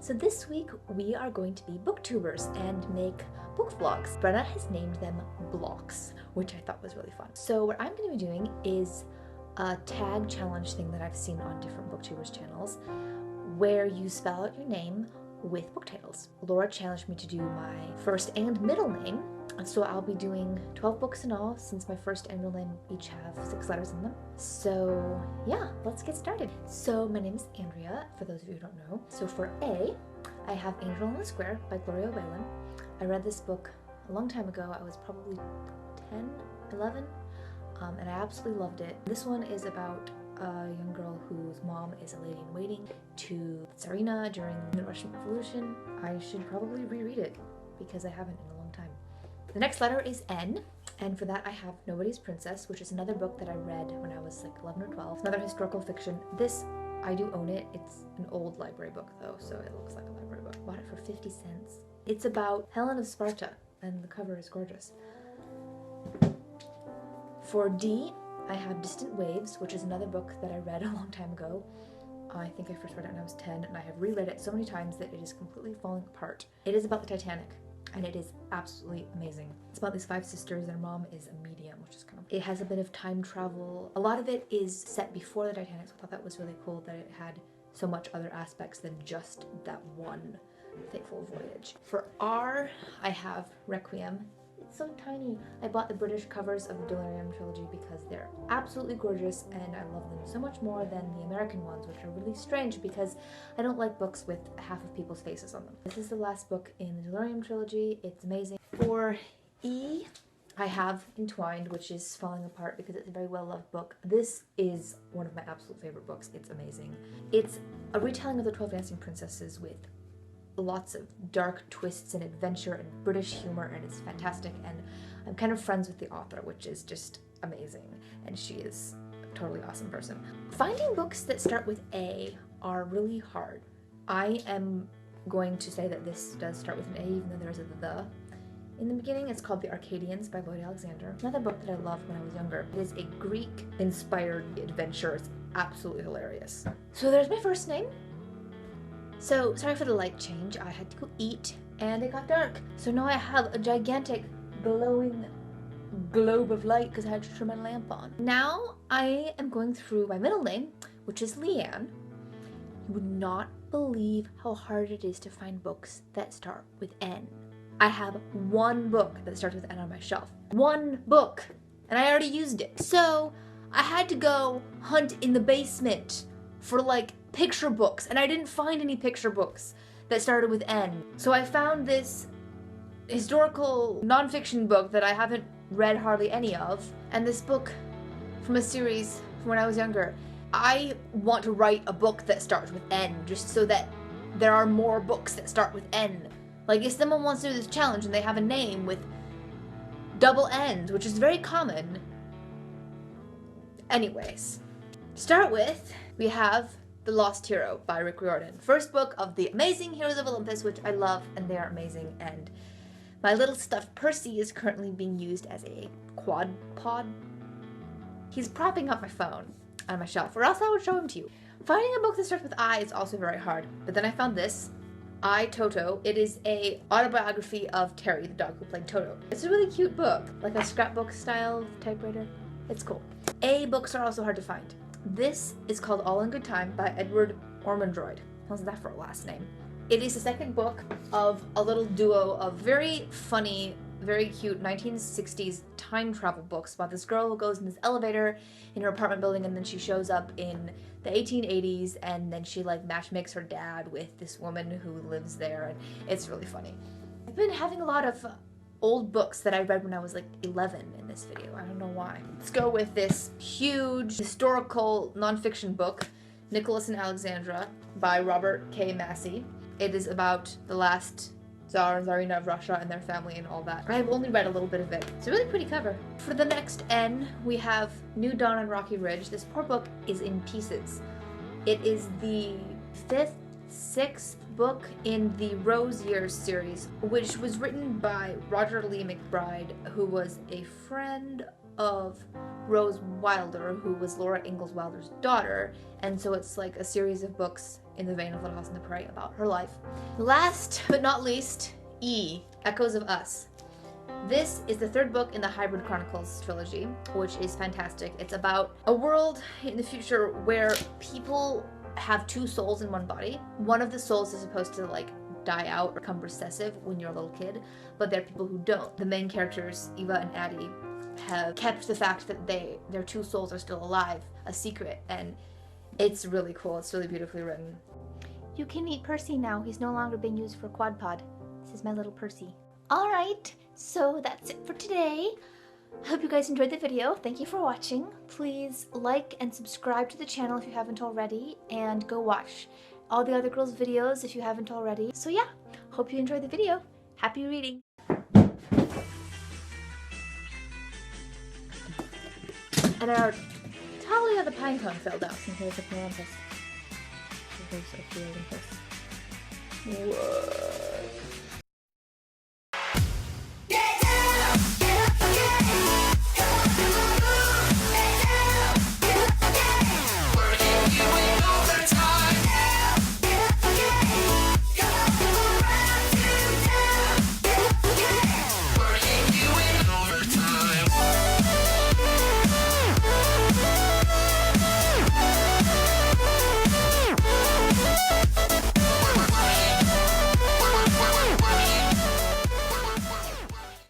So this week we are going to be booktubers and make book vlogs. Brenna has named them blocks, which I thought was really fun. So what I'm going to be doing is a tag challenge thing that I've seen on different booktubers channels where you spell out your name with book titles. Laura challenged me to do my first and middle name, so I'll be doing 12 books in all since my first and middle name each have 6 letters in them. So yeah, let's get started. So my name is Andrea, for those of you who don't know. So for A, I have Angel in the Square by Gloria Whalen. I read this book a long time ago. I was probably 10, 11, and I absolutely loved it. This one is about a young girl whose mom is a lady-in-waiting to Tsarina during the Russian Revolution. I should probably reread it because I haven't in a long time. The next letter is N, and for that I have Nobody's Princess, which is another book that I read when I was like 11 or 12. Another historical fiction. This, I do own it. It's an old library book though, so it looks like a library book. Bought it for 50 cents. It's about Helen of Sparta, and the cover is gorgeous. For D, I have Distant Waves, which is another book that I read a long time ago. I think I first read it when I was 10, and I have reread it so many times that it is completely falling apart. It is about the Titanic, and it is absolutely amazing. It's about these 5 sisters. Their mom is a medium, which is kind of... It has a bit of time travel. A lot of it is set before the Titanic, so I thought that was really cool that it had so much other aspects than just that one fateful voyage. For R, I have Requiem. It's so tiny. I bought the British covers of the Delirium trilogy because they're absolutely gorgeous and I love them so much more than the American ones, which are really strange because I don't like books with half of people's faces on them. This is the last book in the Delirium trilogy. It's amazing. For E, I have Entwined, which is falling apart because it's a very well-loved book. This is one of my absolute favorite books. It's amazing. It's a retelling of the 12 Dancing Princesses with lots of dark twists and adventure and British humor, and it's fantastic, and I'm kind of friends with the author, which is just amazing, and she is a totally awesome person. Finding books that start with A are really hard. I am going to say that this does start with an A, even though there's a the in the beginning. It's called The Arcadians by Lloyd Alexander. Another book that I loved when I was younger. It is a Greek-inspired adventure. It's absolutely hilarious. So there's my first name. So, sorry for the light change, I had to go eat and it got dark. So now I have a gigantic glowing globe of light because I had to turn my lamp on. Now I am going through my middle name, which is Leanne. You would not believe how hard it is to find books that start with N. I have one book that starts with N on my shelf. One book! And I already used it. So I had to go hunt in the basement for like picture books, and I didn't find any picture books that started with N. So I found this historical nonfiction book that I haven't read hardly any of, and this book from a series from when I was younger. I want to write a book that starts with N just so that there are more books that start with N. Like if someone wants to do this challenge and they have a name with double N's, which is very common. Anyways, to start with, we have The Lost Hero by Rick Riordan. First book of the Amazing Heroes of Olympus, which I love, and they are amazing. And my little stuffed Percy is currently being used as a quad pod. He's propping up my phone on my shelf, or else I would show him to you. Finding a book that starts with I is also very hard, but then I found this, I, Toto. It is a autobiography of Terry, the dog who played Toto. It's a really cute book, like a scrapbook style typewriter. It's cool. A books are also hard to find. This is called All in Good Time by Edward Ormondroyd. How's that for a last name? It is the second book of a little duo of very funny, very cute 1960s time travel books about this girl who goes in this elevator in her apartment building, and then she shows up in the 1880s, and then she like matchmakes her dad with this woman who lives there, and it's really funny. I've been having a lot of old books that I read when I was like 11 in this video. I don't know why. Let's go with this huge historical nonfiction book, Nicholas and Alexandra by Robert K. Massey. It is about the last Tsar and Tsarina of Russia and their family and all that. I've only read a little bit of it. It's a really pretty cover. For the next N, we have New Dawn on Rocky Ridge. This poor book is in pieces. It is the 5th, 6th book in the Rose Years series, which was written by Roger Lee McBride, who was a friend of Rose Wilder, who was Laura Ingalls Wilder's daughter, and so it's like a series of books in the vein of Little House on the Prairie about her life. Last but not least, E, Echoes of Us. This is the third book in the Hybrid Chronicles trilogy, which is fantastic. It's about a world in the future where people have two souls in one body. One of the souls is supposed to like die out or become recessive when you're a little kid, but there are people who don't. The main characters, Eva and Addie, have kept the fact that their two souls are still alive a secret, and it's really cool. It's really beautifully written. You can meet Percy now. He's no longer being used for quad pod. This is my little Percy. All right, so that's it for today. I hope you guys enjoyed the video. Thank you for watching. Please like and subscribe to the channel if you haven't already, and go watch all the other girls' videos if you haven't already. So yeah, hope you enjoyed the video. Happy reading. And our Talia the pinecone fell down. Here's a Polampus. Here's a Polampus. What?